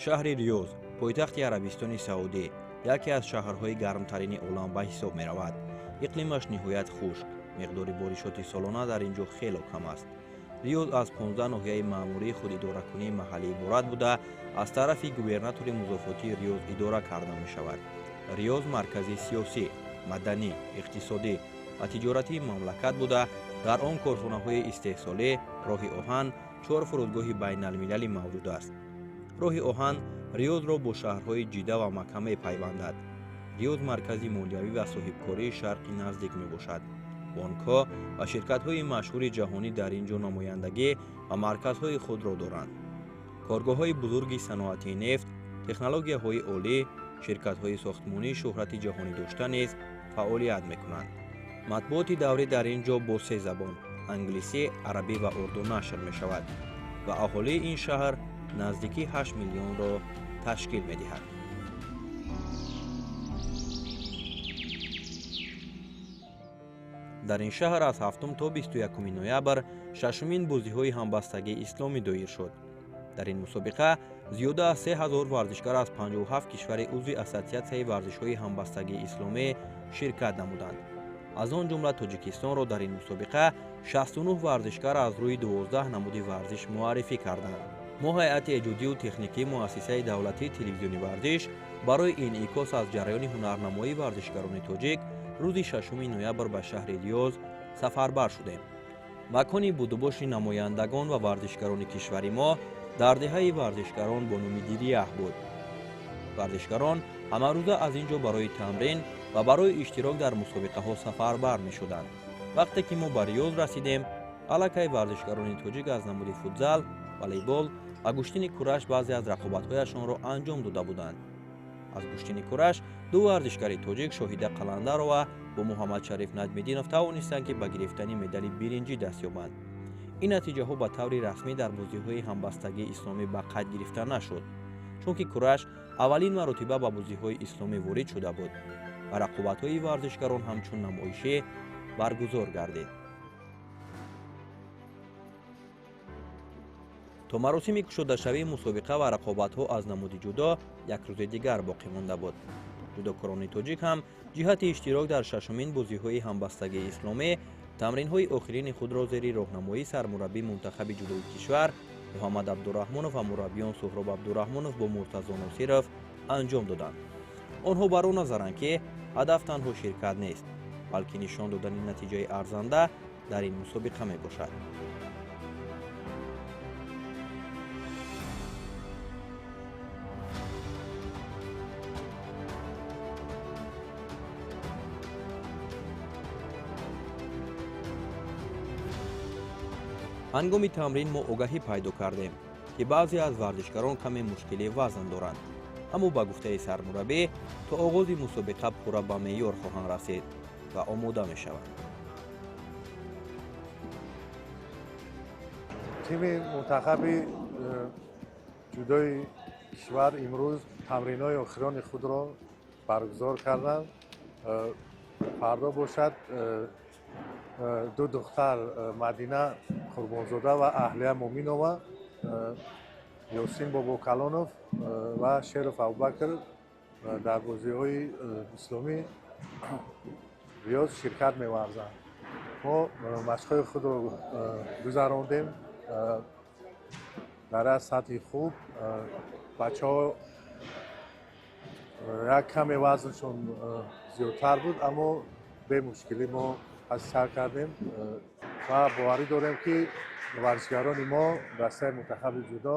шаҳри риёз пойтахти арабистони саудӣ яке аз шаҳрҳои гармтарини олам ба ҳисоб меравад. иқлимаш ниҳоят хушк, миқдори боришоти солона дар ин ҷо хело кам аст. риёз аз 15 ноҳияи маъмурии худидоракунии маҳаллӣ иборат буда аз тарафи губернатори музофотии риёз идора карда мешавад. риёз маркази сиёсӣ, маданӣ, иқтисодӣ ва тиҷоратии мамлакат буда дар он корхонаҳои истеҳсолӣ, роҳи оҳан, 4 фурудгоҳи байналмилалӣ мавҷуд аст. роҳи оҳан риёзро бо шаҳрҳои ҷидда ва Макка мепайвандад. риёз маркази молиявӣ ва соҳибкории шарқи наздик мебошад. бонкҳо ва ширкатҳои машҳури ҷаҳонӣ дар ин ҷо намояндагӣ ва марказҳои худро доранд. коргоҳҳои бузурги саноати нефт, технологияҳои олӣ, ширкатҳои сохтмонии шӯҳрати ҷаҳонӣ дошта низ фаъолият мекунанд. матбуоти даврӣ дар ин ҷо бо 3 забон – англисӣ, арабӣ ва урду нашр мешавад ва аҳолии ин шаҳр наздики 8 миллионро ташкил медиҳад. дар ин шаҳр аз 7 то 21 ноябр 6-мин бозиҳои ҳамбастагии исломӣ доир шуд. дар ин мусобиқа зиёда аз 3000 варзишгар аз 57 кишвари узви ассотсиатсияи варзишҳои ҳамбастагии исломӣ ширкат намуданд. аз он ҷумла Тоҷикистонро дар ин мусобиқа 69 варзишгар аз рӯи 12 намуди варзиш муаррифӣ карданд. мо ҳайати эҷодию техникии муассисаи давлатии телевизиони варзиш барои инъикос аз ҷараёни ҳунарнамоии варзишгарони тоҷик рӯзи 6 ноябр ба шаҳри риёз сафарбар шудем. макони будубоши намояндагон ва варзишгарони кишвари мо дар деҳаи варзишгарон бо номи Дирияҳ буд. варзишгарон ҳамарӯза аз ин ҷо барои тамрин ва барои иштирок дар мусобиқаҳо сафарбар мешуданд. вақте ки мо ба риёз расидем, аллакай варзишгарони тоҷик аз намуди футзал, волейбол ва гӯштини кураш баъзе аз рақобатҳояшонро анҷом дода буданд. аз гӯштини кураш 2 варзишгари тоҷик шоҳида қаландаро ва бо Муҳаммадшариф Наҷмиддинов тавонистанд ки ба гирифтани медали биринҷӣ даст ёбанд. ин натиҷаҳо ба таври расмӣ дар бозиҳои ҳамбастагии исломӣ ба қайд гирифта нашуд, чунки кураш аввалин маротиба ба бозиҳои исломӣ ворид шуда буд ва рақобатҳои варзишгарон ҳамчун намоишӣ баргузор гардид. то маросими кушодашавии мусобиқа ва рақобатҳо аз намуди ҷудо як рӯзи дигар боқӣ монда буд. ҷудокорони тоҷик ҳам ҷиҳати иштирок дар 6-мин бозиҳои ҳамбастагии исломӣ тамринҳои охирини худро зери роҳнамоии сармураббии мунтахаби ҷудои кишвар Муҳаммад Абдурраҳмонов ва мураббиён Суҳроб Абдурраҳмонов бо Муртазо Носиров анҷом доданд. онҳо бар он назаранд ки ҳадаф танҳо ширкат нест, балки нишон додани натиҷаи арзанда дар ин мусобиқа мебошад. ҳангоми тамрин мо огаҳӣ пайдо кардем, ки баъзе аз варзишгарон каме мушкилии вазн доранд, аммо ба гуфтаи сармураббӣ то оғози мусобиқа пурра ба меъёр хоҳанд расид ва омода мешаванд. тими мунтахаби ҷудои кишвар имрӯз тамринҳои охирони худро баргузор карданд. фардо бошад 2 духтар Мадина Қурбонзода ва Аҳлия Моминова, Ёсин Бобокалонов ва Шеров Абубакр дар бозиҳои исломӣ риёз ширкат меварзанд. мо машқҳои худро гузарондем дар аз сатҳи хуб. бачаҳо як каме вазншон зиёдтар буд, аммо бемушкилӣ мо ҳасил кардем ва боварӣ дорем ки варзишгарони мо дастаи мунтахаби ҷудо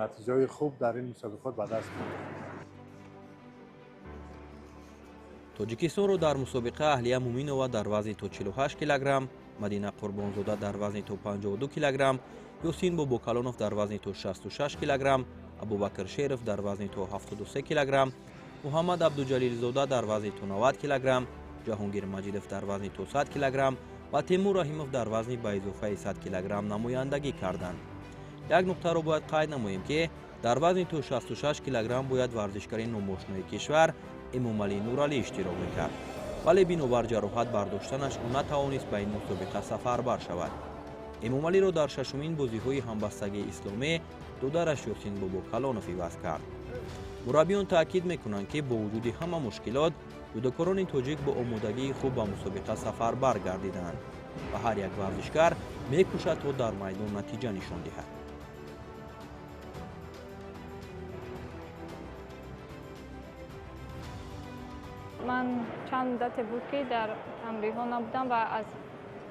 натиҷаҳои хуб дар ин мусобиқот ба даст меорад. тоҷикистонро дар мусобиқа Аҳлия Моминова дар вазни то 48 килограмм, Мадина Қурбонзода дар вазни то 52 килограмм, Ёсин Бобокалонов дар вазни то 66 килограмм, Абубакр Шеров дар вазни то 73 килограмм муҳаммад абдуҷалилзода дар вазни 90 кг, ҷаҳонгир маҷидов дар вазни 100 кг ва Тимур Раҳимов дар вазни ба изофаи 100 кг намояндагӣ карданд. як нуқтаро бояд қайд намоем ки дар вазни 66 кг бояд варзишгари номошнои кишвар Эмомалӣ Нуралӣ иштирок мекард, вале бинобар ҷароҳат бардоштанаш ӯ натавонист ба ин мусобиқа сафарбар шавад. Эмомалиро дар шашумин бозиҳои ҳамбастагии исломӣ додараш Ёсин Бобокалонов иваз кард. мураббиён таъкид мекунанд ки бо вуҷуди ҳама мушкилот ҷудокорони тоҷик бо омодагии хуб ба мусобиқа сафарбар гардидаанд ва ҳар як варзишгар мекӯшад то дар майдон натиҷа нишон диҳад. من چند مدت بود که در تمرین‌ها نبودم و از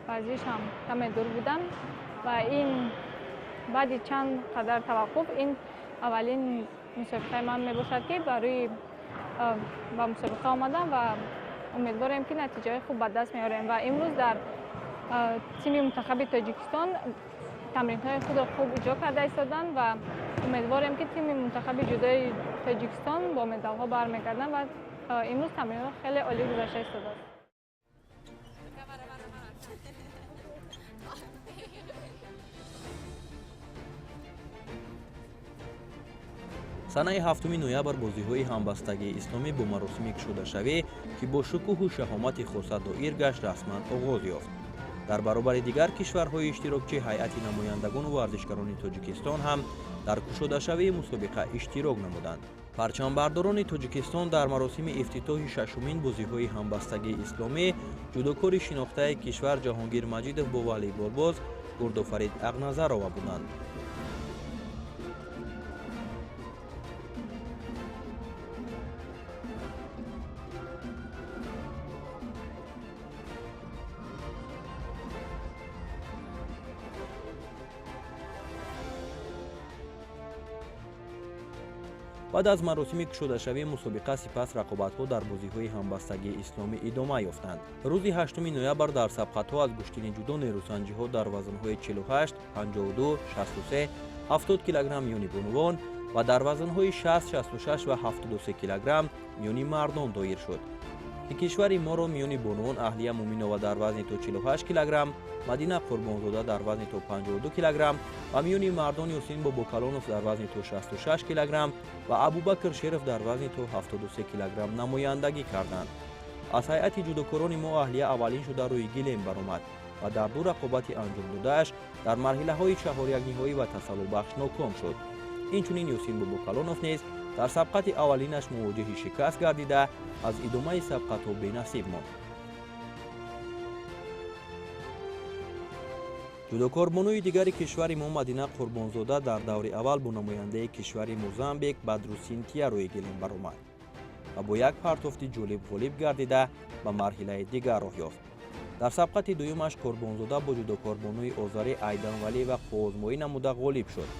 ورزش هم کمی دور بودم و این بعد چند قدر توقف این اولین مسابقه من میباشد که برای با مسابقه آمدم و امیدوارم که نتیجه خوب به دست میارم و امروز در تیم منتخب تاجیکستان تمرین‌های خود را خوب اجرا کرده ایستادند و امیدوارم که تیم منتخب جودوی تاجیکستان با مدال‌ها برمیگردند و امروز تمرین‌ها خیلی عالی گذشته ایستاده است. санаи 7 ноябр бозиҳои ҳамбастагии исломӣ бо маросими кушодашавӣ ки бо шукӯҳу шаҳомати хоса доир гашт расман оғоз ёфт. дар баробари дигар кишварҳои иштирокчӣ ҳайати намояндагону варзишгарони тоҷикистон ҳам дар кушодашавии мусобиқа иштирок намуданд. парчамбардорони тоҷикистон дар маросими ифтитоҳи шашумин бозиҳои ҳамбастагии исломӣ ҷудокори шинохтаи кишвар ҷаҳонгир маҷидов бо волейболбоз Гурдофарид Ағназарова буданд. баъд аз маросими кушодашавии мусобиқа сипас рақобатҳо дар бозиҳои ҳамбастагии исломӣ идома ёфтанд. рӯзи 8 ноябр дар сабқатҳо аз гӯштини ҷудо нерӯсанҷиҳо дар вазнҳои 48, 52, 63, 70 кг миёни бонувон ва дар вазнҳои 60, 66 ва 73 кг миёни мардон доир шуд. ин кишвари моро миёни бонувон Аҳлия Муминова дар вазни то 48 кг, Мадина Қурбонзода дар вазни то 52 кг ва миёни мардон Ёсин Бобокалонов дар вазни то 66 кг ва Абубакр Шеров дар вазни то 73 кг намояндагӣ карданд. аз ҳайати ҷудокорони мо Аҳлия аввалин шуда рӯи гилем баромад ва дар ду рақобати анҷомдодааш дар марҳилаҳои чаҳорякниҳоӣ ва тасаллубахш ноком шуд. инчунин Ёсин Бобокалонов низ дар сабқати аввалинаш мувоҷиҳи шикаст гардида аз идомаи сабқатҳо бенасиб монд. ҷудокорбонуи дигари кишвари мо Мадина Қурбонзода дар даври аввал бо намояндаи кишвари Мозамбик Бадру Синтия рӯи гилем баромад ва бо як партофти ҷолиб ғолиб гардида ба марҳилаи дигар роҳ ёфт. дар сабқати дуюмаш Қурбонзода бо ҷудокорбонуи озарӣ Айданвалӣ ва қувозмоӣ намуда ғолиб шуд.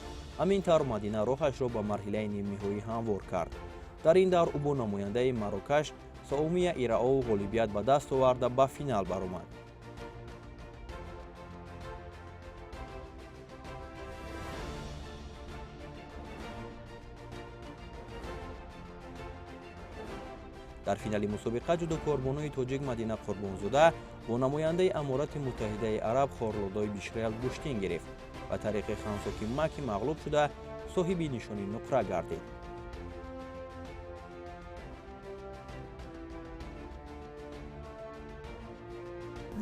ҳамин тавр Мадина роҳашро ба марҳилаи нимниҳоӣ ҳамвор кард. дар ин давр ӯ бо намояндаи Марокаш Саумия Ираов ғолибият ба даст оварда ба финал баромад. дар финали мусобиқа ҷудокорбонуи тоҷик Мадина Қурбонзода бо намояндаи Аморати Муттаҳидаи Араб Хорлодой Бишрел куштин гирифт ва тариқи Хансоки Маки мағлуб шуда соҳиби нишони нуқра гардид.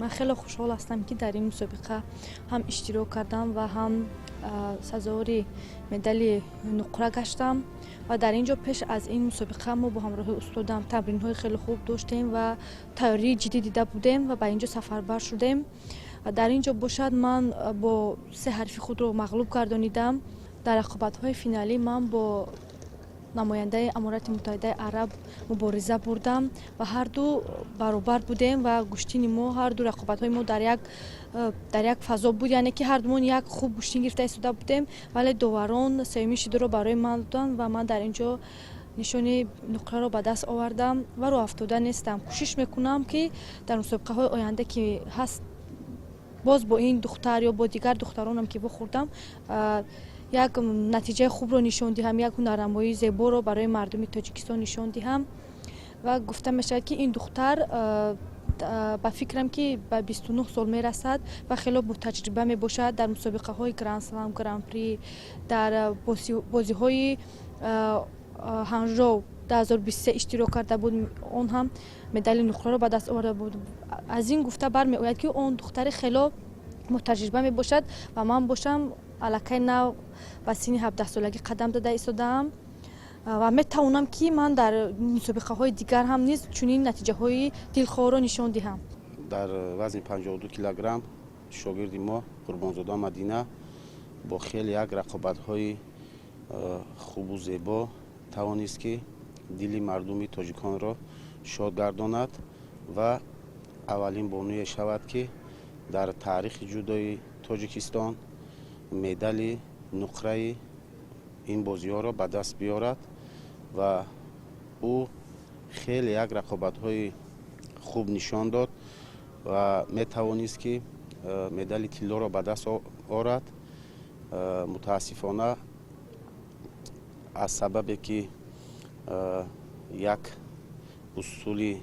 من خیلی خوشحال هستم که در این مسابقه هم اشتراک کردم و هم سزاوار مدال نقره گشتم و در اینجا پیش از این مسابقه ما با همراه استادم تمرین های خیلی خوب داشتیم و تیاری جدی دیده بودیم و به اینجا سفربر شدیم. در اینجا باشد من با 3 حرف خود رو مغلوب گردانیدم. در رقابت های فینالی من با نماینده امارات متحده عرب مبارزه بردم و هر دو برابر بودیم و گوشتین ما هر دو رقابت های ما در یک فضا بود، یعنی که هر دومون یک خوب گوشتین گرفته ایستاده بودیم، ولی داوران سومی شده رو برای من دادن و من در اینجا نشانی نقره رو به دست آوردم و رو افتاده نیستم. کوشش میکنم که در مسابقه های آینده که هست باز با این دختر یا با دیگر دخترانم که بخوردم як натиҷаи хубро нишон диҳам, як ҳунарнамоии зеборо барои мардуми тоҷикистон нишон диҳам ва гуфта мешавад ки ин духтар ба фикрам ки ба 29 сол мерасад ва хело бутаҷриба мебошад дар мусобиқаҳои Гранд Слам, Гран При, дар бозиҳои Ҳанжоу 2023 иштирок карда буд, он ҳам медали нуқраро ба даст оварда буд. Аз ин гуфта бармеояд ки он духтари хело мутаҷриба мебошад ва ман бошам аллакай нав ба синни 17 солагӣ қадам дада истодаам ва метавонам ки ман дар мусобиқаҳои дигар ҳам низ чунин натиҷаҳои дилхоҳро нишон диҳам. дар вазни 52 килограмм шогирди мо Қурбонзода Мадина бо хеле як рақобатҳои хубу зебо тавонист ки дили мардуми тоҷиконро шод гардонад ва аввалин бонуе шавад ки дар таърихи ҷудои Тоҷикистон медали нуқраи ин бозиҳоро ба даст биёрад ва ӯ хеле як рақобатҳои хуб нишон дод ва метавонист ки медали тиллоро ба даст орад. мутаассифона аз сабабе ки як усули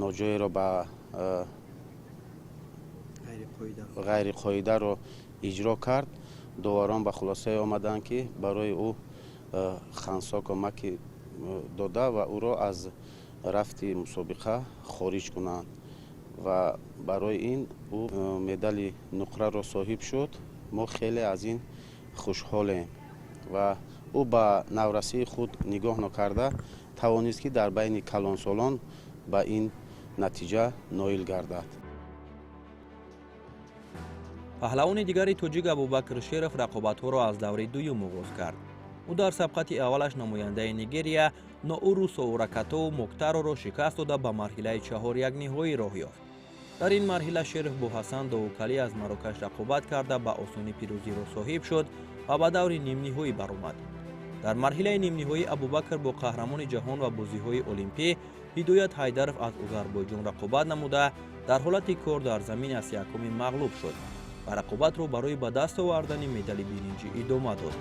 ноҷоеро ба ғайриқоидаро иҷро кард, доварон ба хулосае омаданд ки барои ӯ хансо кӯмаки дода ва ӯро аз рафти мусобиқа хориҷ кунанд ва барои ин ӯ медали нуқраро соҳиб шуд. мо хеле аз ин хушҳолем ва ӯ ба наврасии худ нигоҳ накарда тавонист ки дар байни калонсолон ба ин натиҷа ноил гардад. паҳлавони дигари тоҷик Абубакр Шеров рақобатҳоро аз даври дуюм оғоз кард. ӯ дар сабқати аввалаш намояндаи Нигерия Ноуру Соуракатову Моктароро шикаст дода ба марҳилаи чаҳор якниҳоӣ роҳ ёфт. дар ин марҳила Шеров бо Ҳасан Доукалӣ аз Марокаш рақобат карда ба осонӣ пирӯзиро соҳиб шуд ва ба даври нимниҳоӣ баромад. дар марҳилаи нимниҳоӣ Абубакр бо қаҳрамони ҷаҳон ва бозиҳои олимпӣ Ҳидоят Ҳайдаров аз Озарбойҷон рақобат намуда дар ҳолати кор дар замин аз якумин мағлуб шуд ва рақобатро барои ба даст овардани медали биринҷӣ идома дод.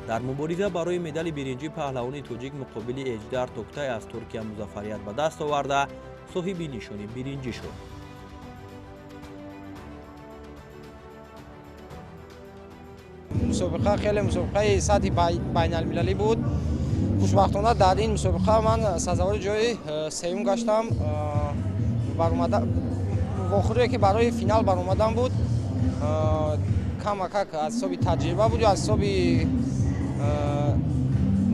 дар мубориза барои медали биринҷӣ паҳлавони тоҷик муқобили Эҷдар Токтай аз Туркия музаффарият ба даст оварда соҳиби нишони биринҷӣ шуд. мусобиқа хеле мусобиқаи сатҳи байналмилалӣ буд. хушбахтона дар ин мусобиқа ман сазовори ҷои сеюм гаштам. вохӯре ки барои финал баромадан буд камакак аз ҳисоби таҷриба буд аз ҳисоби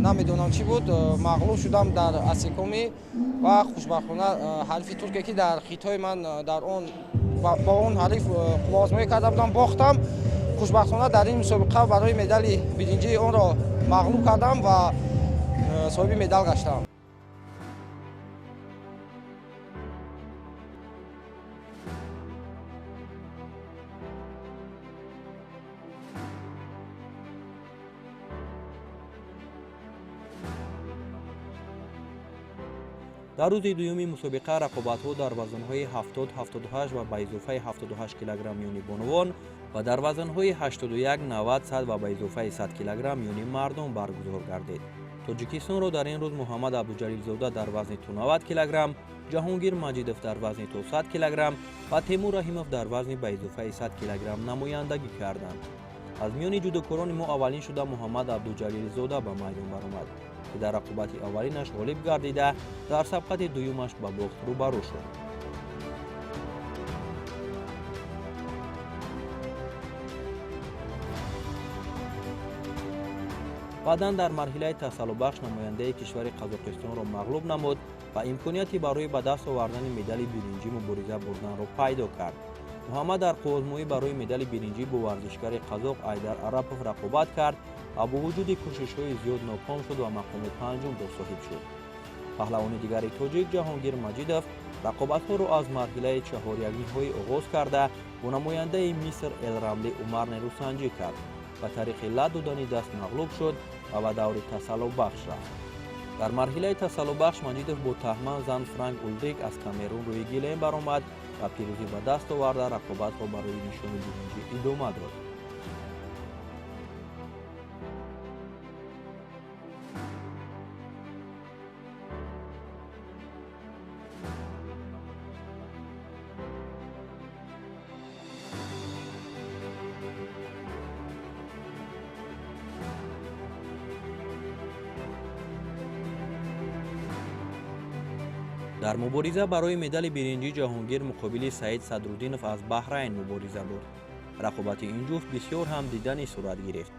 намедонам чӣ буд мағлуб шудам дар асекоми ва хушбахтона ҳарифи турке ки дар хитои ман дар он ба он ҳариф қуввозмоӣ карда будам бохтам. хушбахтона дар ин мусобиқа барои медали биринҷии онро мағлуб кардам ва соҳиби медал гаштам. дар рӯзи дуюми мусобиқа рақобатҳо дар вазнҳои 70, 78 ва ба изофаи 78 кг миёни бонувон ва дар вазнҳои 81, 90, 100 ва ба изофаи 100 кг миёни мардон баргузор гардид. тоҷикистонро дар ин рӯз Муҳаммад Абдуҷалилзода дар вазни то 90 кг, Ҷаҳонгир Маҷидов дар вазни то 100 кг ва Темур Раҳимов дар вазни ба изофаи 100 кг намояндагӣ карданд. аз миёни ҷудокорони мо аввалин шуда Муҳаммад Абдуҷалилзода ба майдон баромад ки дар рақобати аввалинаш ғолиб гардида дар сабқати дуюмаш ба бохт рӯбарӯ шуд. баъдан дар марҳилаи тасаллубахш намояндаи кишвари Қазоқистонро мағлуб намуд ва имконияти барои ба даст овардани медали биринҷӣ мубориза бурданро пайдо кард. муҳаммад дар қуввозмоӣ барои медали биринҷӣ бо варзишгари қазоқ Айдар Арапов рақобат кард ва бо вуҷуди кӯшишҳои зиёд ноком шуд ва мақоми панҷум досоҳиб шуд. паҳлавони дигари тоҷик Ҷаҳонгир Маҷидов рақобатҳоро аз марҳилаи чаҳорякниҳоӣ оғоз карда бо намояндаи Миср Элрамли Умар нерӯсанҷӣ кард. ба тариқи лад додани даст мағлуб шуд ва ба даври тасаллубахш рафт. дар марҳилаи тасаллубахш маҷидов бо таҳман зан Франк Улрик аз Камерун рӯи гилем баромад ва пирӯзӣ ба даст оварда рақобатро барои нишони биринҷӣ идома дод. дар мубориза барои медали биринҷӣ ҷаҳонгир муқобили Саид Садруддинов аз Баҳрайн мубориза бурд. рақобати ин ҷуфт бисёр ҳам диданӣ сурат гирифт.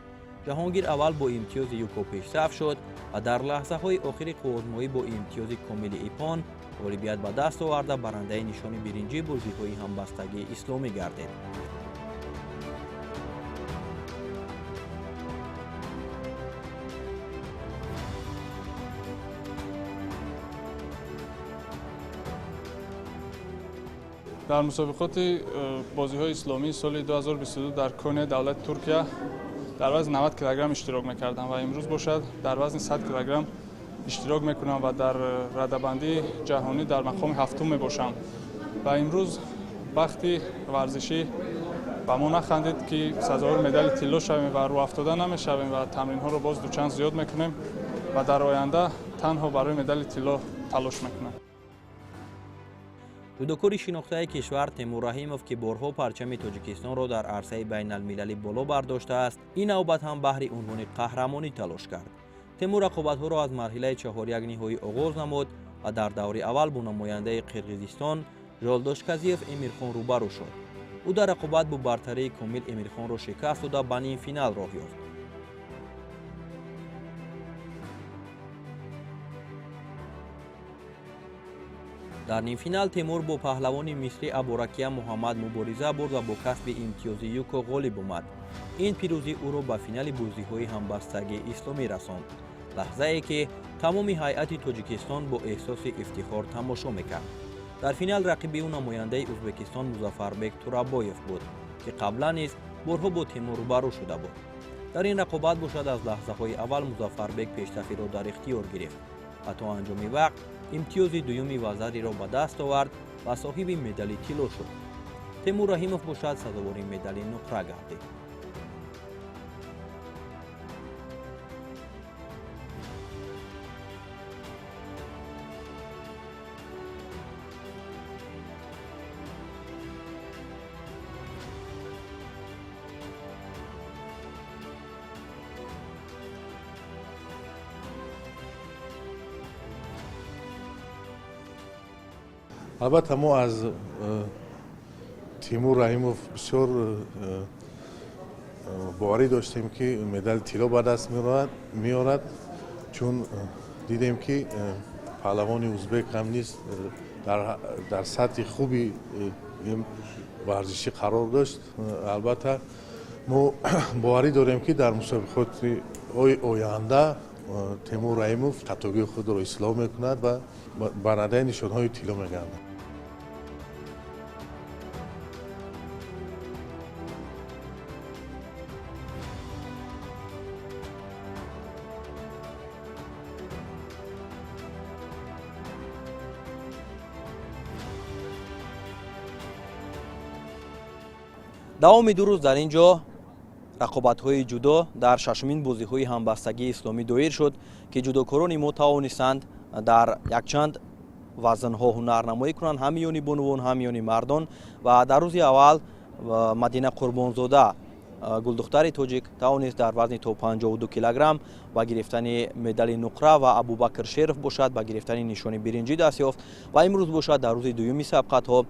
ҷаҳонгир аввал бо имтиёзи юко пешсаф шуд ва дар лаҳзаҳои охири қувозмоӣ бо имтиёзи комили ипон ғолибият ба даст оварда барандаи нишони биринҷии бозиҳои ҳамбастагии исломӣ гардид. дар мусобиқоти бозиҳои исломии соли 2022 дар Коне давлати Туркия дар вазни 90 кг иштирок мекардам ва имрӯз бошад дар вазни 100 кг иштирок мекунам ва дар радабандии ҷаҳонӣ дар мақоми ҳафтум мебошам. ва имрӯз бахти варзишӣ ба мо нахандид ки сазовори медали тилло шавем ва рӯ афтода намешавем ва тамринҳоро боз дучанд зиёд мекунем ва дар оянда танҳо барои медали тилло талош мекунем. ҷудокори шинохтаи кишвар Темур Раҳимов ки борҳо парчами Тоҷикистонро дар арсаи байналмилалӣ боло бардоштааст, ин навбат ҳам баҳри унвони қаҳрамонӣ талош кард. Темур рақобатҳоро аз марҳилаи чаҳор-як ниҳоӣ оғоз намуд ва дар даври аввал бо намояндаи Қирғизистон Жолдошказиев Эмирхон рӯбарӯ шуд. ӯ дар рақобат бо бартарии комил Эмирхонро шикаст дода ба нимфинал роҳ ёфт. дар нимфинал Темур бо паҳлавони мисри Абуракия Муҳаммад мубориза бурд ва бо касби имтиёзи юко ғолиб омад. ин пирӯзӣ ӯро ба финали бозиҳои ҳамбастагии исломӣ расонд, лаҳзае ки тамоми ҳайати Тоҷикистон бо эҳсоси ифтихор тамошо мекард. дар финал рақиби ӯ намояндаи Ӯзбекистон Музаффарбек Турабоев буд, ки қаблан низ борҳо бо Темур рӯбарӯ шуда буд. дар ин рақобат бошад аз лаҳзаҳои аввал Музаффарбек пештафиро дар ихтиёр гирифт ва то анҷоми вақт имтиёзи дуюми вазариро ба даст овард ва соҳиби медали тилло шуд. Темур Раҳимов бошад сазовори медали нуқра гардид. албатта мо аз Тимур Раҳимов бисёр боварӣ доштем ки медали тилло ба даст меорад, чун дидем ки паҳлавони ӯзбек ҳам низ дар сатҳи хуби варзишӣ қарор дошт. албатта мо боварӣ дорем ки дар мусобиқоти оянда Тимур Раҳимов қатогии худро ислоҳ мекунад ва барандаи нишонҳои тилло мегардад. давоми ду рӯз дар ин ҷо рақобатҳои ҷудо дар шашумин бозиҳои ҳамбастагии исломӣ доир шуд, ки ҷудокорони мо тавонистанд дар якчанд вазнҳо ҳунарнамоӣ кунанд, ҳам миёни бонувон, ҳам миёни мардон. ва дар рӯзи аввал Мадина Қурбонзода гулдухтари тоҷик тавонист дар вазни то 52 кг ба гирифтани медали нуқра ва Абубакр Шеров бошад ба гирифтани нишони биринҷӣ даст ёфт. ва имрӯз бошад дар рӯзи дуюми сабқатҳо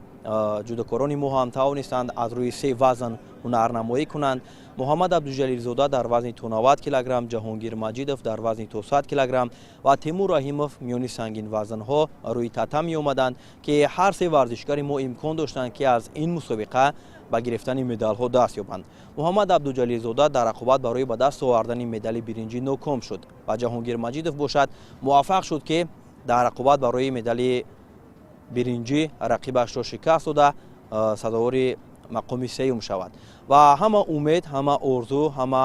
ҷудокорони мо ҳам тавонистанд аз рӯи се вазн ҳунарнамоӣ кунанд. Муҳаммад Абдуҷалилзода дар вазни то 90 кг, Ҷаҳонгир Маҷидов дар вазни то 100 кг ва Темур Раҳимов миёни сангин вазнҳо рӯи татами омаданд, ки ҳар се варзишгари мо имкон доштанд ки аз ин мусобиқа ба гирифтани медалҳо даст ёбанд. Муҳаммад Абдуҷалилзода дар рақобат барои ба даст овардани медали биринҷӣ ноком шуд ва Ҷаҳонгир Маҷидов бошад муваффақ шуд ки дар рақобат барои медали биринҷӣ рақибашро шикаст дода сазовори мақоми сеюм шавад. ва ҳама умед, ҳама орзу, ҳама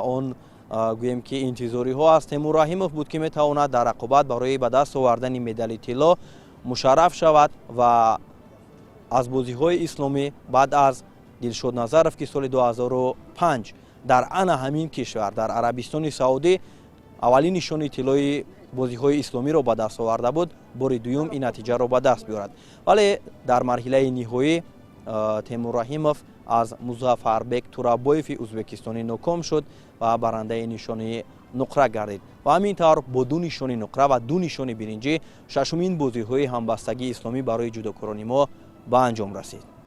он گویم که انتظاری ها از تیمور رحیموف بود که میتواند در رقابت برای به دست آوردن مدال طلا مشرف شود و از بازی های اسلامی بعد از دلشاد نظرов که سال 2005 در همین کشور در عربستان سعودی اولین نشان طلای بازی های اسلامی را به دست آورده بود، بار دوم این نتیجه را به دست بیارد. ولی در مرحله نهایی تیمور رحیموف از مظفربک تورابویف ازبکستانی ناکام شد و برنده نشان نقره گردید و همین طور با دو نشان نقره و دو نشان برنجی ششمین بازی های همبستگی اسلامی برای جودوکاران ما به انجام رسید.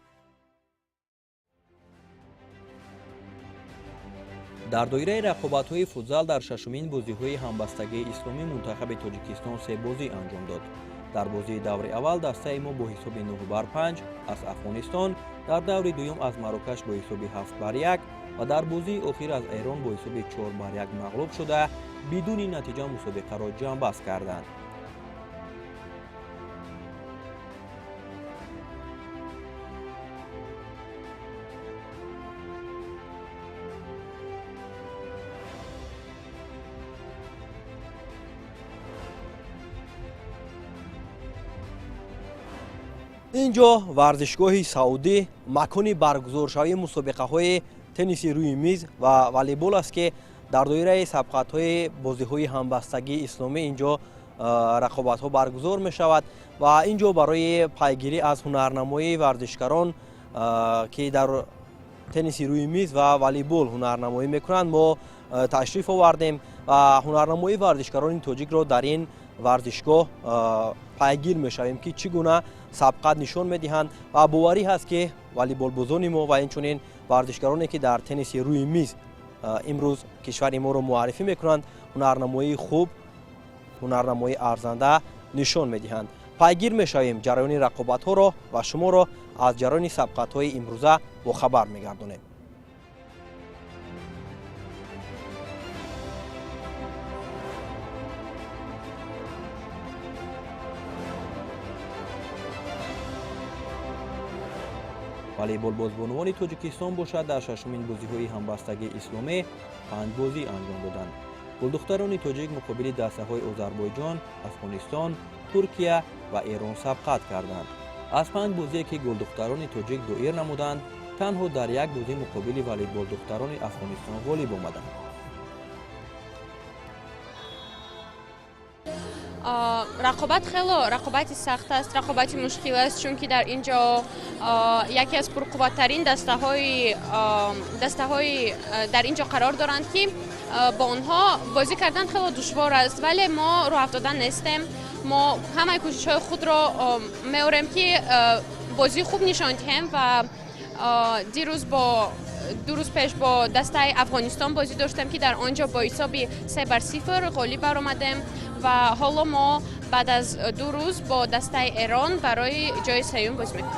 در دایره رقابت‌های فوتزال در ششمین بازی‌های همبستگی اسلامی منتخب تاجیکستان 3 بازی انجام داد. در بازی دور اول دسته ما با حساب 9-5 از افغانستان، در دور دوم از مراکش با حساب 7-1 و در بازی اخیر از ایران با حساب 4-1 مغلوب شده بدون نتیجه مسابقه را جانبست کردند. اینجا ورزشگاه سعودی مکانی برگزارشوی مسابقه های تنیس روی میز و والیبال است که در دایره سبقت های بازی های همبستگی اسلامی اینجا رقابت ها برگزار می شود و اینجا برای پیگیری از هنرنمایی ورزشکاران که در تنیس روی میز و والیبال هنرنمایی میکنند ما تشریف آوردیم و هنرنمایی ورزشکاران تاجیک را در این ورزشگاه پیگیر میشویم که چگونه سبقت نشان میدهند و باوری هست که والیبال بازان ما و اینچنین ورزشکارانی که در تنیس روی میز امروز کشور ما را معرفی میکنند هنرنمایی خوب، هنرنمایی ارزنده نشان میدهند. پیگیر میشویم جریان رقابت ها را و شما را از جریان سبقت های امروزه با خبر میگردانیم. والیبال بازبانوان تاجیکستان باشد در ششمین بازی‌های همبستگی اسلامی 5 بازی انجام دادند. گلدختران تاجیک مقابل دسته‌های آذربایجان، افغانستان، ترکیه و ایران سبقت کردند. از 5 بازی که گلدختران تاجیک دایر نمودند، تنها در یک بازی مقابل والیبال دختران افغانستان غالب آمدند. رقابت خیلی رقابتی سخت است، رقابتی مشکل است، چون که در اینجا یکی از پرقوت‌ترین دسته‌های در اینجا قرار دارند که با آنها بازی کردن خیلی دشوار است، ولی ما راه افتادن نیستیم. ما همه کوشش‌های خود را می‌آوریم که بازی خوب نشان دهیم و دو روز پیش با دسته افغانستان بازی داشتیم که در آنجا با حساب 3-0 غالب برآمدیم و حالا ما بعد از 2 روز با دسته ایران برای جای سوم بازی میکنیم.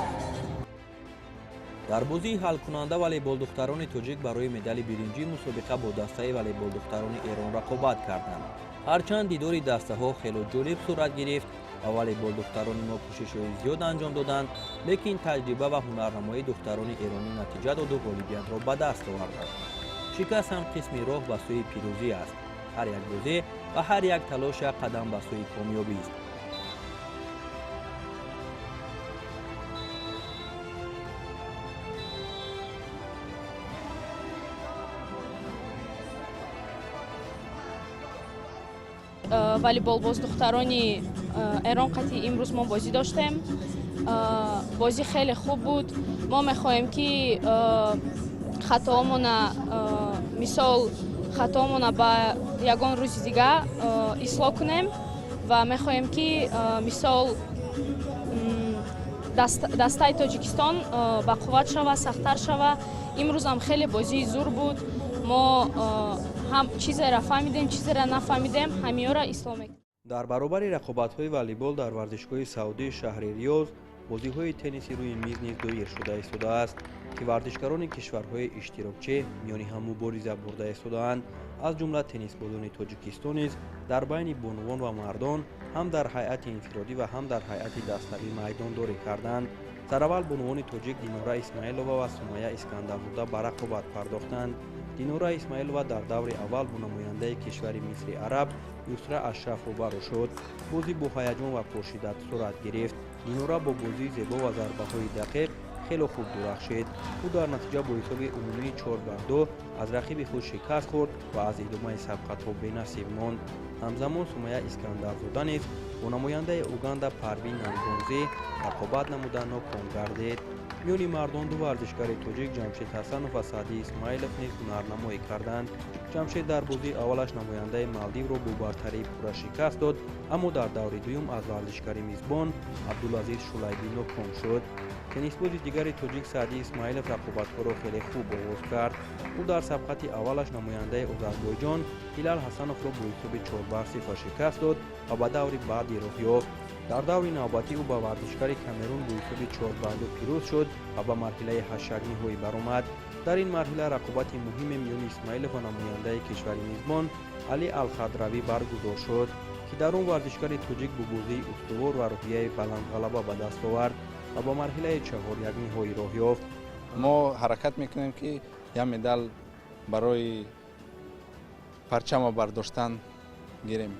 در بازی حل کننده والیبال دختران تاجیک برای مدال برنجی مسابقه با دسته والیبال دختران ایران رقابت کردند. هرچند دیدار دسته ها خیلی جالب صورت گرفت و والیبال دختران ما کوشش‌های زیاد انجام دادند، لیکن تجربه و هنرنمایی دختران ایرانی نتیجه داد و غالبیت را به دست آوردند. شکست هم قسمی راه به سوی پیروزی است. هر یک بازی و هر یک تلاش قدم به سوی کامیابی است. والیبال باز دخترانی ایران قطعی امروز ما بازی داشتیم. بازی خیلی خوب بود. ما میخواهیم که خطاامون مثال خطاامون با یگان روز دیگه اصلاح کنیم و میخواهیم که مثال دسته تاجیکستان با قوت شوه، سخت‌تر شوه. امروز هم خیلی بازی زور بود. ما هم چیزی را فهمیدیم، چیزی را نفهمیدیم، همیو را اصلاح میکنیم. در برابر رقابت‌های والیبال در ورزشگاه سعودی شهر ریاض، بازی‌های تنیس روی میز نیز دایر شده ایستاده است که ورزشکاران کشورهای اشتراکچی میان هم مبارزه برده ایستاده‌اند. از جمله تنیس بازان تاجیکستان نیز در بین بانوان و مردان هم در هیئت انفرادی و هم در هیئت دسته‌ای میدان داری کردند сараввал бунувони тоҷик Динора Исмаилова ва Сумайя Искандарзода ба рақобат пардохтанд. Динора Исмаилова дар даври аввал бо намояндаи кишвари Мисри Араб Юсра Ашраф рӯбарӯ шуд. бозӣ бо ҳаяҷон ва пошида сурат гирифт. Динора бо бозии зебо ва зарбаҳои дақиқ хело хуб дурахшид. ӯ дар натиҷа бо ҳисоби умумии 4-2 аз рақиби худ шикаст хӯрд ва аз идомаи сабқатҳо бенасиб монд. ҳамзамон Сумайя Искандарзода низ бо намояндаи Уганда Парвин Нангонзӣ рақобат намуда ноком гардид. миёни мардон ду варзишгари тоҷик Ҷамшед Ҳасанов ва Саъди Исмоилов низ ҳунарнамоӣ карданд. Ҷамшед дар бозии аввалаш намояндаи Малдивро бо бартарии пурра шикаст дод, аммо дар даври дуюм аз варзишгари мизбон Абдулазиз Шулайбӣ ноком шуд. теннисбози дигари тоҷик Саъди Исмоилов рақобатҳоро хеле хуб оғоз кард. ӯ дар сабқати аввалаш намояндаи Озарбойҷон Ҳилал Ҳасановро бо ҳисоби 4-0 шикаст дод ва ба даври баъдӣ роҳ ёфт. дар даври навбатӣ ӯ ба варзишгари Камерун бо ҳисоби 4-2 пирӯз шуд ва ба марҳилаи ҳаштагниҳоӣ баромад. дар ин марҳила рақобати муҳиме миёни Исмоилов ва намояндаи кишвари мизбон Али Алхадравӣ баргузор шуд, ки дар он варзишгари тоҷик бо бозии устувор ва рӯҳияи баланд ғалаба ба даст овард ва ба марҳилаи 4-1 роҳ ёфт. мо ҳаракат мекунем ки як медал барои парчама бардоштан гирем.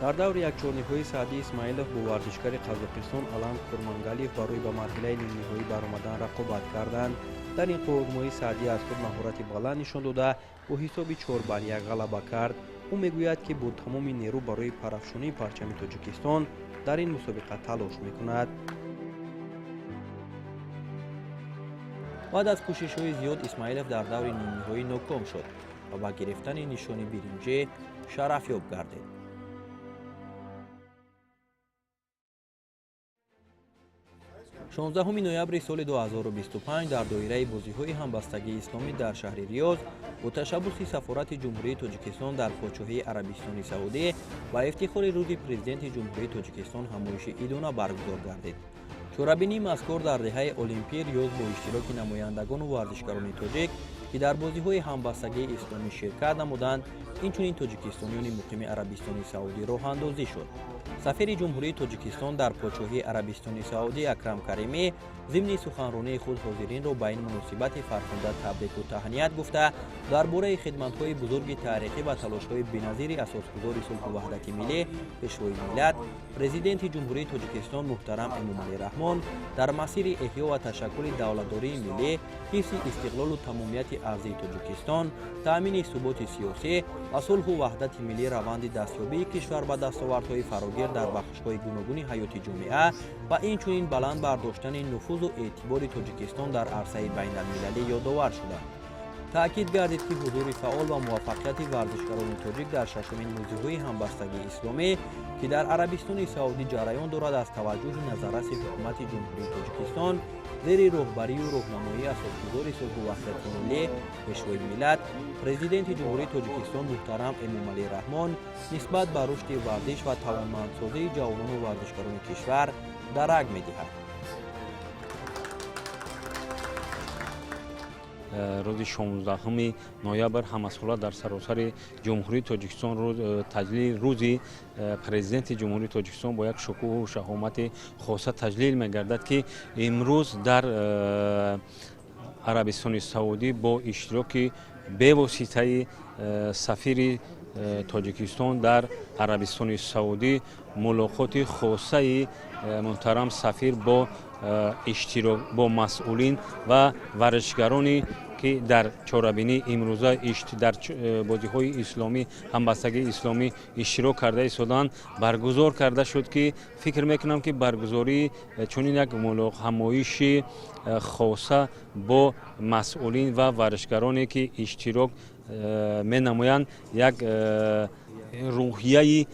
дар даври якчорниҳоӣ Саъди Исмоилов бо варзишгари Қазоқистон Алан Курмангалиев барои ба марҳилаи нимниҳоӣ баромадан рақобат карданд. дар ин озмоӣ Саъди аз худ маҳорати баланд нишон дода бо ҳисоби 4-1 ғалаба кард. ӯ мегӯяд ки бо тамоми нерӯ барои парафшонии парчами Тоҷикистон дар ин мусобиқа талош мекунад. баъд аз кӯшишҳои зиёд Исмоилов дар даври нимниҳоӣ ноком шуд ва ба гирифтани нишони биринҷӣ шарафёб гардид. 16 ноябри соли 2025 дар доираи бозиҳои ҳамбастагии исломӣ дар шаҳри Риёз бо ташаббуси сафорати ҷумҳурии Тоҷикистон дар Подшоҳии Арабистони Саудӣ ва ифтихори рӯзи президенти ҷумҳурии Тоҷикистон ҳамоиши идона баргузор гардид. чорабинии мазкур дар деҳаи Олимпии Риёз бо иштироки намояндагону варзишгарони тоҷик, ки дар бозиҳои ҳамбастагии исломӣ ширкат намуданд, инчунин тоҷикистонёни муқими Арабистони Саудӣ роҳандозӣ шуд. сафири ҷумҳурии Тоҷикистон дар Подшоҳии Арабистони Саудӣ Акрам Каримӣ зимни суханронии худ ҳозиринро ба ин муносибати фарханда табрику таҳният гуфта, дар бораи хидматҳои бузурги таърихӣ ва талошҳои беназири асосгузори сулҳу ваҳдати миллӣ, пешвои миллат, президенти ҷумҳурии Тоҷикистон муҳтарам Эмомалӣ Раҳмон дар масири эҳё ва ташаккули давлатдории миллӣ, ҳифзи истиқлолу тамомияти арзии Тоҷикистон, таъмини суботи сиёсӣ ва сулҳу ваҳдати миллӣ раванди дастёбии кишвар ба дастовардҳои фарогир дар бахшҳои гуногуни ҳаёти ҷомеа ва инчунин баланд бардоштани нуфузу эътибори Тоҷикистон дар арсаи байналмилалӣ ёдовар шуданд. таъкид гардид ки ҳузури фаъол ва муваффақияти варзишгарони тоҷик дар шашумин бозиҳои ҳамбастагии исломӣ, ки дар Арабистони Саудӣ ҷараён дорад, аз таваҷҷӯҳи назарраси ҳукумати ҷумҳурии Тоҷикистон зери роҳбарию роҳнамоии асосгузори сулҳу ваҳдати миллӣ, пешвои миллат, президенти ҷумҳурии Тоҷикистон муҳтарам Эмомалӣ Раҳмон нисбат ба рушди варзиш ва тавонмандсозии ҷавонону варзишгарони кишвар дарак медиҳад. рӯзи 16 ноябр ҳамасола дар саросари ҷумҳурии Тоҷикистон таҷлил рӯзи президенти ҷумҳурии Тоҷикистон бо як шукӯҳу шаҳомати хоса таҷлил мегардад, ки имрӯз дар Арабистони Саудӣ бо иштироки бевоситаи сафири Тоҷикистон дар Арабистони Саудӣ мулоқоти хосаи муҳтарам сафир бо масъулин ва варзишгарони ки дар чорабинии имрӯза дар бозиҳои исломӣ ҳамбастагии исломӣ иштирок карда истоданд баргузор карда шуд, ки фикр мекунам ки баргузории чунин як ҳамоиши хоса бо масъулин ва варзишгароне ки иштирок менамоянд як рӯҳияи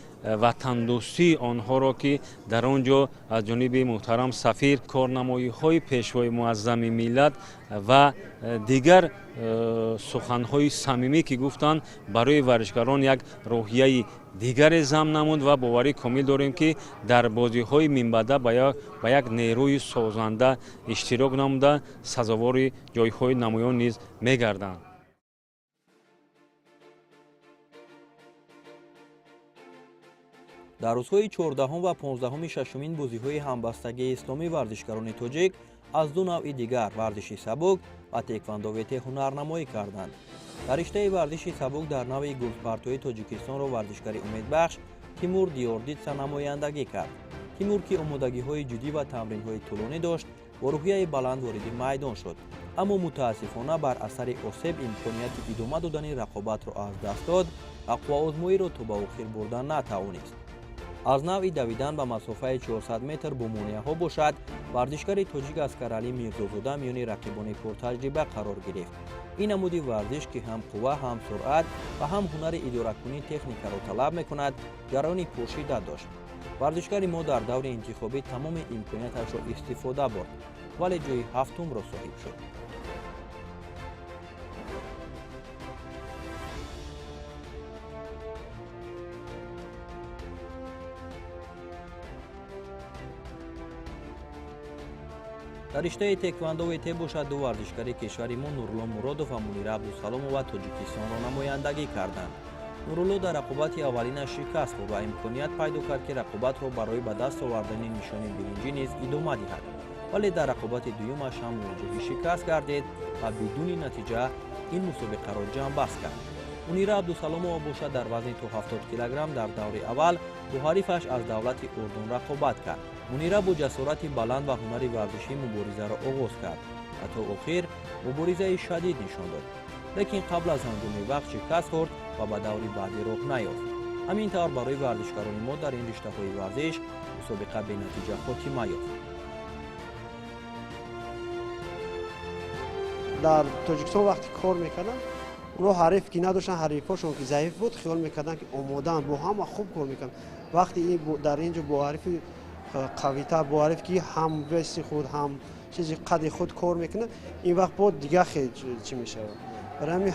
ватандӯстии онҳоро, ки дар он ҷо аз ҷониби муҳтарам сафир корнамоиҳои пешвои муаззами миллат ва дигар суханҳои самимӣ ки гуфтанд барои варзишгарон як рӯҳияи дигаре замъ намуд ва боварӣ комил дорем, ки дар бозиҳои минбаъда ба як нерӯи созанда иштирок намуда сазовори ҷойҳои намоён низ мегарданд. дар рӯзҳои 14 ва 15 шашумин бозиҳои ҳамбастагии исломӣ варзишгарони тоҷик аз ду навъи дигар варзиши сабук ва теквандовете ҳунарнамоӣ карданд. дар риштаи варзиши сабук дар навъи гулфпартӯи тоҷикистонро варзишгари умедбахш Тимур Диёрдитса намояндагӣ кард. Тимур ки омодагиҳои ҷиддӣ ва тамринҳои тӯлонӣ дошт, бо рӯҳияи баланд вориди майдон шуд, аммо мутаассифона бар асари осеб имконияти идома додани рақобатро аз даст дод ва қувваозмоиро то ба охир бурдан натавонист. аз навъи давидан ба масофаи 400 метр бо монеаҳо бошад, варзишгари тоҷик Аскаралӣ Мирзозода миёни рақибони пуртаҷриба қарор гирифт. ин намуди варзиш ки ҳам қувва, ҳам суръат ва ҳам ҳунари идоракунии техникаро талаб мекунад, ҷараёни пошида дошт. варзишгари мо дар даври интихобӣ тамоми имконияташро истифода бурд, вале ҷойи ҳафтумро соҳиб шуд. дар риштаи теквандовете бошад ду варзишгари кишвари мо Нурулло Муродов ва Мунира Абдусаломова Тоҷикистонро намояндагӣ карданд. Нурулло дар рақобати аввалинаш шикаст хӯрд ва имконият пайдо кард ки рақобатро барои ба даст овардани нишони биринҷӣ низ идома диҳад, вале дар рақобати дуюмаш ҳам мувоҷиҳи шикаст гардид ва бидуни натиҷа ин мусобиқаро ҷамъбаст кард. Мунира Абдусаломова бошад дар вазни то 70 килограмм дар даври аввал бо ҳарифаш аз давлати Урдун рақобат кард. Мунира бо ҷасорати баланд ва ҳунари варзишӣ муборизаро оғоз кард ва то охир муборизаи шадид нишон дод, лекин қабл аз ҳангоми вақт шикаст хӯрд ва ба даври баъдӣ роҳ наёфт. ҳамин тавр барои варзишгарони мо дар ин риштаҳои варзиш мусобиқа бенатиҷа хотима ёфт. дар Тоҷикистон вақте кор мекардам, оно ҳариф ки надоштан, ҳарифошон ки заиф буд, хиёл мекардан ки омодаанд, бо ҳама хуб кор мекарданд. вақте дар инҷо бо ҳарифи қавитар, бо ҳариф ки ҳам вести худ, ҳам чизи қадди худ кор мекунад, ин вақт бо дигар хел чӣ мешавад. барои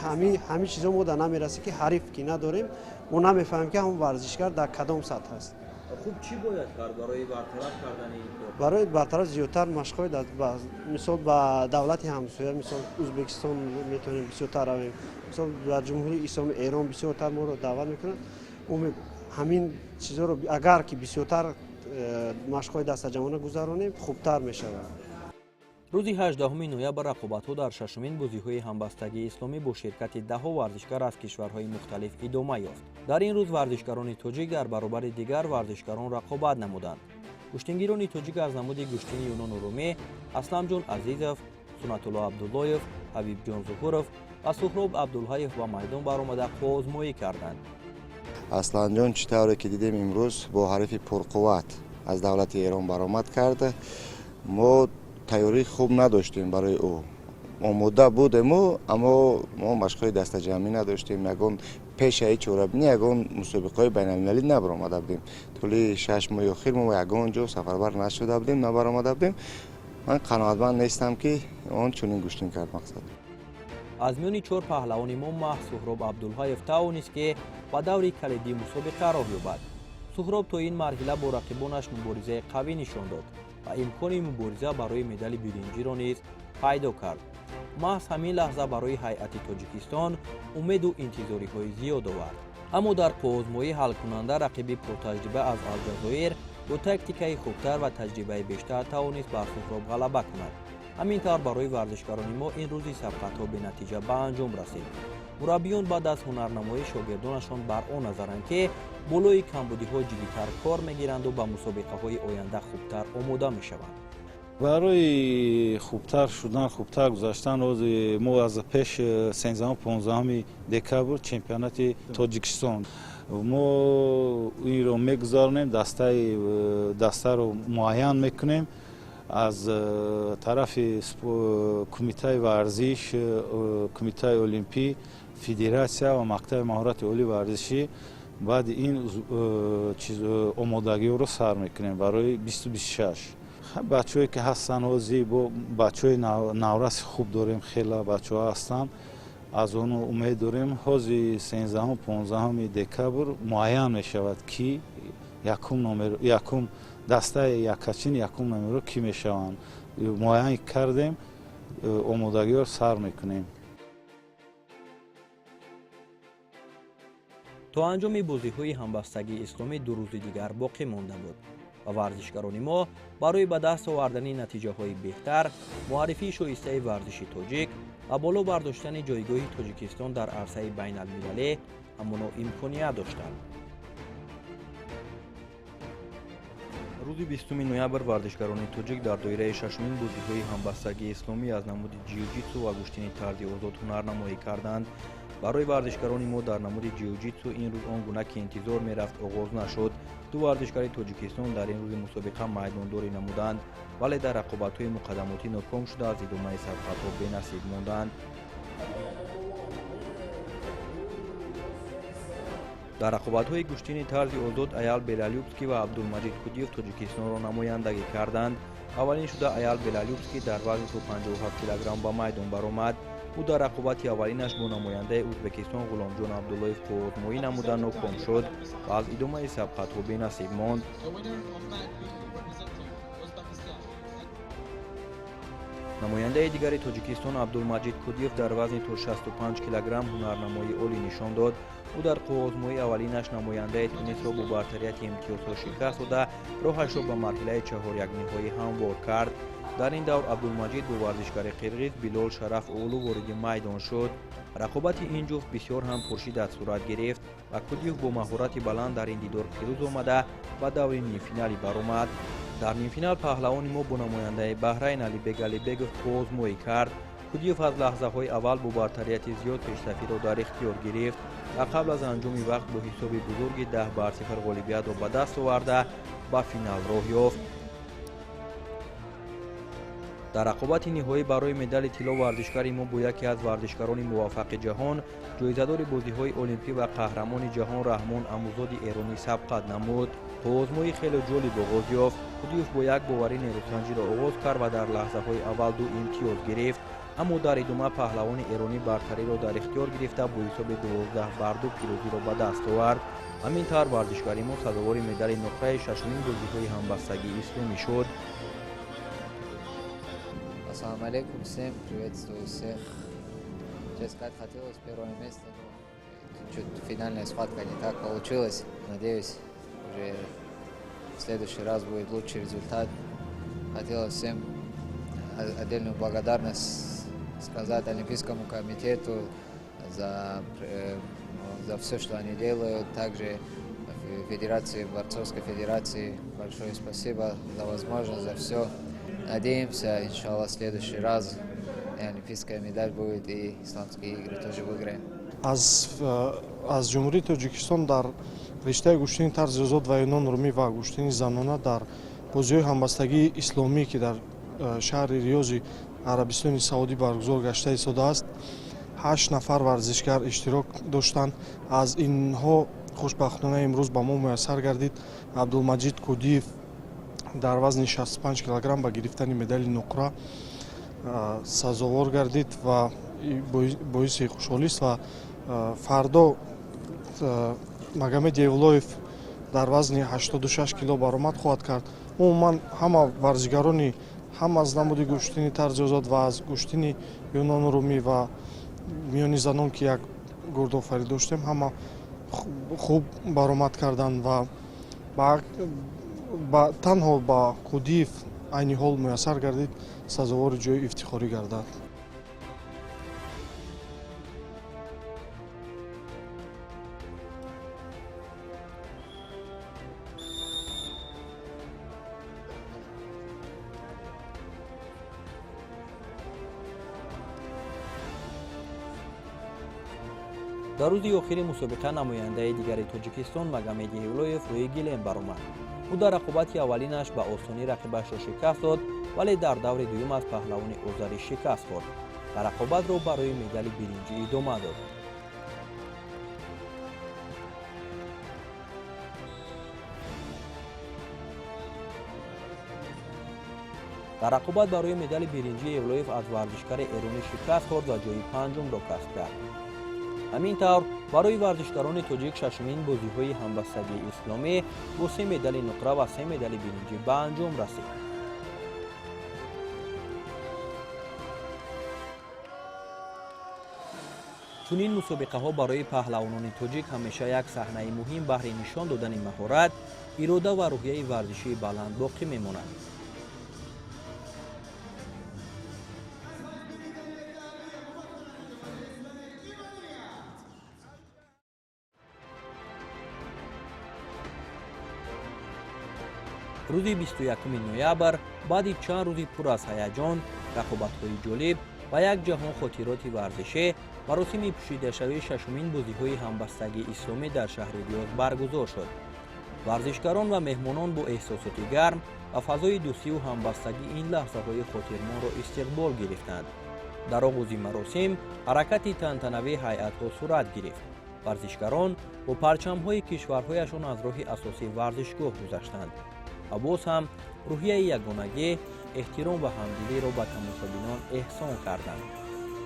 ҳамин чизо мо дар намерасем ки ҳариф ки надорем, мо намефаҳмем ки ҳамон варзишгар дар кадом сатҳ аст. хуб чӣ бояд кард барои бартараф кардани ин кор? барои бартараф зиёдтар машқҳои мисол ба давлати ҳамсоя, мисол Ӯзбекистон метавонем бисёртар равем, мисол ба ҷумҳурии исломии Эрон бисёртар моро даъват мекунад. ҳамин чизоро агар ки бисёртар машқҳои дастаҷамона гузаронем, хубтар мешавад. рӯзи 18 ноябр рақобатҳо дар шашумин бозиҳои ҳамбастагии исломӣ бо ширкати даҳҳо варзишгар аз кишварҳои мухталиф идома ёфт. дар ин рӯз варзишгарони тоҷик дар баробари дигар варзишгарон рақобат намуданд. гӯштингирони тоҷик аз намуди гӯштини Юнону Румӣ, Асламҷон Азизов, Сунатулло Абдуллоев, Ҳабибҷон Зуҳуров ва Суҳроб Абдулҳаев ба майдон баромада қувваозмоӣ карданд. Асланҷон чӣ тавре ки дидем имрӯз бо ҳарифи пурқувват аз давлати Эрон баромад кард. мо тайёрӣ хуб надоштем барои ӯ. омода будему, аммо мо машқҳои дастаҷамӣ надоштем. ягон пеша ҳеҷ чорабинӣ ягон мусобиқаҳои байналмилалӣ набаромада будем. тӯли 6 моҳи охир мо ягон ҷо сафарбар нашуда будем, набаромада будем. ман қаноатманд нестам ки он чунин гӯштин кард мақсад. аз миёни 4 паҳлавони мо маҳз Суҳроб Абдулҳаев тавонист ки ба даври калидии мусобиқа роҳ ёбад. Суҳроб то ин марҳила бо рақибонаш муборизаи қавӣ нишон дод ва имкони мубориза барои медали биринҷиро низ пайдо кард. маҳз ҳамин лаҳза барои ҳайати Тоҷикистон умеду интизориҳои зиёд овард. аммо дар қувваозмоии ҳалкунанда рақиби пуртаҷриба аз Алҷазоир бо тактикаи хубтар ва таҷрибаи бештар тавонист бар Суҳроб ғалаба кунад. ҳамин тавр барои варзишгарони мо ин рӯзи сабқатҳо бенатиҷа ба анҷом расид. мураббиён баъд аз ҳунарнамоии шогирдонашон бар он назаранд ки болои камбудиҳо ҷиддитар кор мегиранду ба мусобиқаҳои оянда хубтар омода мешаванд. барои хубтар шудан, хубтар гузаштан мо аз пеш 13-15 декабр чемпионати Тоҷикистон мо инро мегузаронем, дастаро муайян мекунем аз тарафи кумитаи варзиш, кумитаи олимпӣ, федератсия ва мактаби маҳорати олии варзишӣ баъди ин омодагиҳоро сар мекунем барои 2026. бачаҳое ки ҳастанд ҳозир бо бачаҳои навраси хуб дорем, хела бачаҳо ҳастанд, аз он умед дорем ҳозир 13-15 декабр муайян мешавад ки якум дастаи якачин якум номеро кӣ мешаванд. муайян кардем, омодагиҳоро сар мекунем. то анҷоми бозиҳои ҳамбастагии исломӣ 2 рӯзи дигар боқӣ монда буд. ва варзишгарони мо барои ба даст овардани натиҷаҳои беҳтар, муаррифии шоистаи варзиши тоҷик ва боло бардоштани ҷойгоҳи Тоҷикистон дар арсаи байналмилалӣ ҳамоно имконият доштанд. рӯзи 20 ноябр варзишгарони тоҷик дар доираи шашумин бозиҳои ҳамбастагии исломӣ аз намуди ҷиу-ҷитсу ва гӯштини тарзи озод ҳунарнамоӣ карданд. барои варзишгарони мо дар намуди ҷиу-ҷитсу ин рӯз он гуна ки интизор мерафт оғоз нашуд. ду варзишгари Тоҷикистон дар ин рӯзи мусобиқа майдондорӣ намуданд, вале дар рақобатҳои муқаддамотӣ ноком шуда аз идомаи сабқатҳо бенасиб монданд. дар рақобатҳои гӯштини тарзи озод Аял Белалюбский ва Абдулмаҷид Кудиев Тоҷикистонро намояндагӣ карданд. аввалин шуда Аял Белалюбский дар вазни 157 кг ба майдон баромад. ӯ дар рақобати аввалинаш бо намояндаи Ӯзбекистон Ғуломҷон Абдуллоев қуввозмоӣ намуда ноком шуд ва аз идомаи сабқатҳо бенасиб монд. намояндаи дигари Тоҷикистон Абдулмаҷид Кудиев дар вазни то 65 кг ҳунарнамоии олӣ нишон дод. ӯ дар қуввозмоии аввалинаш намояндаи Тунисро бо бартарияти имтиёзҳо шикаст дода роҳашро ба марҳилаи чаҳорякниҳоӣ ҳамвор кард. дар ин давр Абдулмаҷид бо варзишгари қирғиз Билол Шараф Оғлу вориди майдон шуд. рақобати ин ҷуфт бисёр ҳам пуршида сурат гирифт ва Кудиев бо маҳорати баланд дар ин дидор пирӯз омада ба даври нимфиналӣ баромад. дар нимфинал паҳлавони мо бо намояндаи Баҳрайн Алибек Алибеков қуввозмоӣ кард. Кудиев аз лаҳзаҳои аввал бо бартарияти зиёд пешрафиро дар ихтиёр гирифт ва қабл аз анҷоми вақт бо ҳисоби бузурги 10-0 ғолибиятро ба даст оварда ба финал роҳ ёфт. дар рақобати ниҳоӣ барои медали тилло варзишгари мо бо яке аз варзишгарони муваффақи ҷаҳон, ҷоизадори бозиҳои олимпӣ ва қаҳрамони ҷаҳон Раҳмон Амузоди эронӣ сабқат намуд. қуввозмои хеле ҷолиб оғоз ёфт. Кудиев бо як боварӣ нерӯсанҷиро оғоз кард ва дар лаҳзаҳои аввал ду имтиёз гирифт, аммо дар идома паҳлавони эронӣ бартариро дар ихтиёр гирифта бо ҳисоби 12-2 пирӯзиро ба даст овард. ҳамин тавр варзишгари мо сазовори медали нуқраи шашумин бозиҳои ҳамбастагии исломӣ шуд. Ассаламу алейкум всем, приветствую всех. Честно сказать, хотелось первое место, но чуть финальная схватка не так получилась. Надеюсь, уже в следующий раз будет лучший результат. Хотелось всем отдельную благодарность сказать Олимпийскому комитету за все, что они делают. Также Федерации, Борцовской Федерации большое спасибо за возможность, за все. Надеемся, иншаллах, в следующий раз и олимпийская медаль будет, и исламские игры тоже выиграем. аз ҷумҳурии Тоҷикистон дар риштаи гӯштини тарзи озод ва юнон румӣ ва гӯштини занона дар бозиҳои ҳамбастагии исломӣ ки дар шаҳри Риёзи Арабистони Саудӣ баргузор гашта истодааст, 8 нафар варзишгар иштирок доштанд. аз инҳо хушбахтона имрӯз ба мо муяссар гардид Абдулмаҷид Кудиев дар вазни 65 кг ба гирифтани медали нуқра сазовор гардид ва боиси хушҳолист. ва фардо Магомед Евлоев дар вазни 86 кг баромад хоҳад кард. умуман ҳама варзишгарони ҳам аз намуди гӯштини тарзи озод ва аз гӯштини юнон румӣ ва миёни занон ки як гурдофарӣ доштем, ҳама хуб баромад карданд ва танҳо ба Кудиев айни ҳол муяссар гардид сазовори ҷои ифтихорӣ гардад. дар рӯзи охири мусобиқа намояндаи дигари Тоҷикистон Магомед Евлоев рӯи гилем баромад. ӯ дар рақобати аввалинаш ба осонӣ рақибашро шикаст дод, вале дар даври дуюм аз паҳлавони озарӣ шикаст хӯрд ва рақобатро барои медали биринҷӣ идома дод. дар рақобат барои медали биринҷӣ Евлоев аз варзишгари эронӣ шикаст хӯрд ва ҷои панҷумро касб кард. ҳамин тавр барои варзишгарони тоҷик шашумин бозиҳои ҳамбастагии исломӣ бо 3 медали нуқра ва 3 медали биринҷӣ ба анҷом расид. чунин мусобиқаҳо барои паҳлавонони тоҷик ҳамеша як саҳнаи муҳим баҳри нишон додани маҳорат, ирода ва рӯҳияи варзишии баланд боқӣ мемонад. рӯзи 21 ноябр баъди чанд рӯзи пур аз ҳаяҷон, рақобатҳои ҷолиб ва як ҷаҳон хотироти варзишӣ, маросими пӯшидашавии шашумин бозиҳои ҳамбастагии исломӣ дар шаҳри Риёд баргузор шуд. варзишгарон ва меҳмонон бо эҳсосоти гарм ва фазои дӯстиву ҳамбастагӣ ин лаҳзаҳои хотирмонро истиқбол гирифтанд. дар оғози маросим ҳаракати тантанавии ҳайатҳо сурат гирифт. варзишгарон бо парчамҳои кишварҳояшон аз роҳи асосии варзишгоҳ гузаштанд ва боз ҳам рӯҳияи ягонагӣ, эҳтиром ва ҳамдилиро ба тамошобинон эҳсон карданд.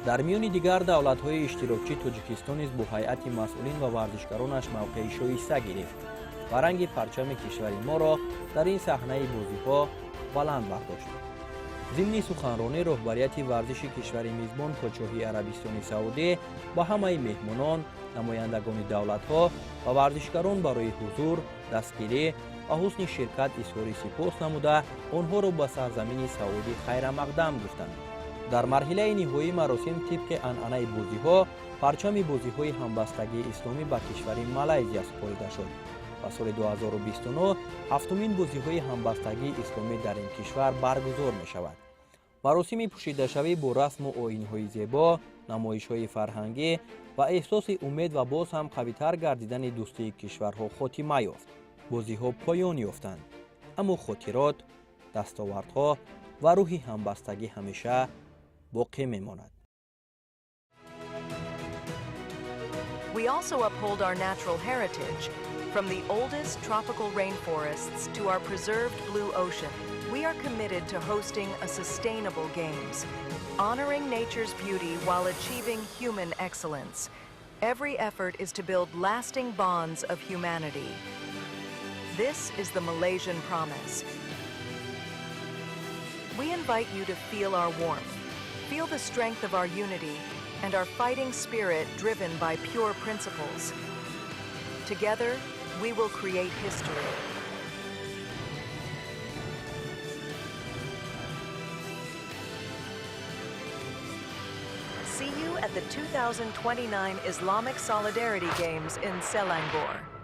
дар миёни дигар давлатҳои иштирокчӣ Тоҷикистон низ бо ҳайати масъулин ва варзишгаронаш мавқеи шоиста гирифт ва ранги парчами кишвари моро дар ин саҳнаи бозиҳо баланд бардошт. зимни суханронӣ роҳбарияти варзиши кишвари мизбон Подшоҳии Арабистони Саудӣ ба ҳамаи меҳмонон, намояндагони давлатҳо ва варзишгарон барои ҳузур, дастгирӣ ва ҳусни ширкат изҳори сипос намуда, онҳоро ба сарзамини Саудӣ хайрамақдам гуфтанд. дар марҳилаи ниҳоӣ маросим тибқи анъанаи бозиҳо, парчами бозиҳои ҳамбастагии исломӣ ба кишвари Малайзия супорида шуд ва соли 2029 ҳафтумин бозиҳои ҳамбастагии исломӣ дар ин кишвар баргузор мешавад. маросими пӯшидашавӣ бо расму оинҳои зебо, намоишҳои фарҳангӣ ва эҳсоси умед ва боз ҳам қавитар гардидани дӯстии кишварҳо хотима ёфт. бозиҳо поён ёфтанд, аммо хотирот, дастовардҳо ва рӯҳи ҳамбастагӣ ҳамеша боқӣ мемонад. We also uphold our natural heritage, from the oldest tropical rainforests to our preserved blue ocean. We are committed to hosting a sustainable games, honoring nature's beauty while achieving human excellence. Every effort is to build lasting bonds of humanity. This is the Malaysian promise. We invite you to feel our warmth, feel the strength of our unity, and our fighting spirit driven by pure principles. Together, we will create history. See you at the 2029 Islamic Solidarity Games in Selangor.